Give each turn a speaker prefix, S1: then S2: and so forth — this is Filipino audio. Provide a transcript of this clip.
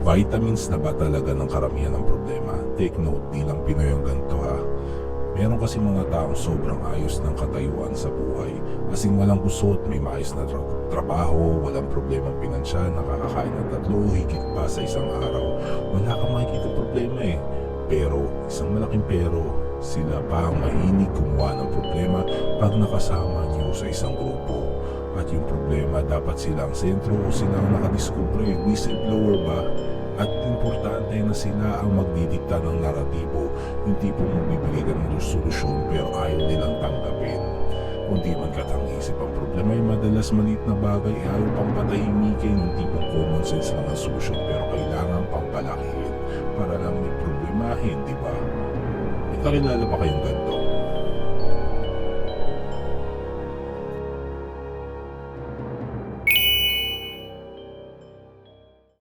S1: Vitamins na ba talaga ng karamihan ng problema? Take note, di lang Pinoy ang ganito ha. Meron kasi mga taong sobrang ayos ng katayuan sa buhay. Kasing walang gusot, may maayos na trabaho, walang problemang pinansyal, nakakakain ng 3 higit pa sa isang araw. Wala kang makikita problema eh. Pero, isang malaking pero, sila pa ang mahilig gumawa ng problema pag nakasama niyo sa isang grupo. At yung problema, dapat sila ang sentro o sila ang nakadiskubre. Whistleblower ba? At importante na sila ang magdidikta ng naratibo, yung tipong magbibigay ka ng solusyon pero ayaw nilang tanggapin. Kung di man katang-isip ang problema ay madalas maliit na bagay ay ayaw pang patahimikin, yung tipong common sense lang ang solusyon pero kailangan pang palakihin para lang may problemahin, di ba? May kakilala ba kayong ganito?